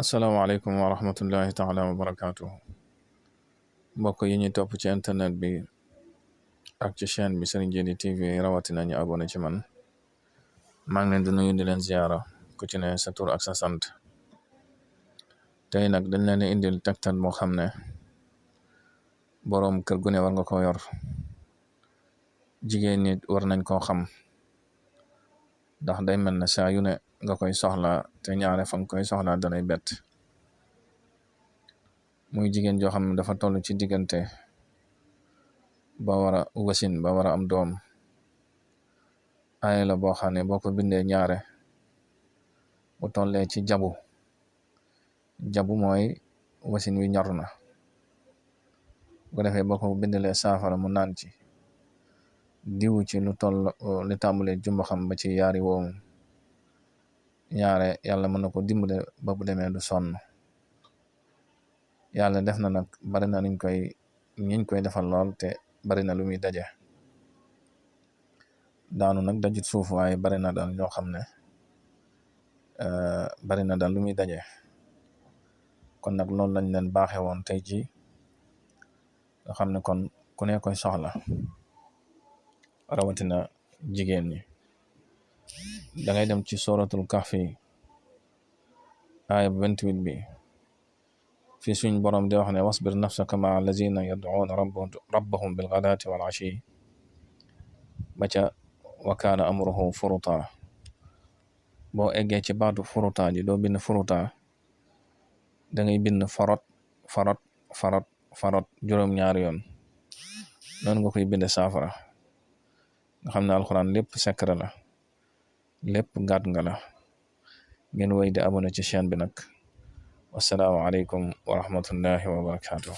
asalaamaaleykum wa rahmatullahi taala wa barakaatu. Mbokk yi ñuy topp ci internet bi ak ci chaîne bi Serigne Djily TV rawatina ñu abonné ci man maa ngi leen di nuyu di leen ziara ku ci ne sa tur ak sa sant. Tey nag dañ leen indil tegtal moo xam ne boroom kër gu ne war nga ko yor, jigéen nit war nañ koo xam ndax day mel ne saa yu ne nga koy soxla te ñaare fa nga koy soxla danay bett. Muy jigéen joo xam ne dafa toll ci diggante ba war a wasin ba war a am doom. Aye la boo xam ne boo ko bindee ñaare bu tollee ci jabu mooy wasin wi ñor na, bu defee boo ko bindalee saafara mu naan ci diwu ci lu toll li tàmbalee jumba xam ba ci yaari woomu, ñaare yàlla mën na ko dimbale ba bu demee du sonn. Yàlla def na nag bari na ñiñ koy defal lool te bari na lu muy daje. Daanu nag dajut suuf waaye bari na daal ñoo xam ne bari na daal lu muy daje. Kon nag loolu lañ leen baaxe woon tey ji nga xam ne kon ku ne koy soxla rawatina jigéen ñi. Da ngay dem ci suratul kahfi aaya 28 bi fi suñ borom di wax ne wasbir nafsaka maa allazina yad'uuna rabbahum bilghadaati wal ashi ba ca wa kaana amruhu furuta. boo eggee ci baatu furuta ji doo bind furuta, da ngay bind farot juróom-ñaari yoon. noonu nga koy bind saafara nga xam ne alxuraan lépp secret la, lépp gàtt nga la. ngeen wéy di abonné ci chaîne bi nag. wassalaamu aleykum wa rahmatullahi wa barakatuh.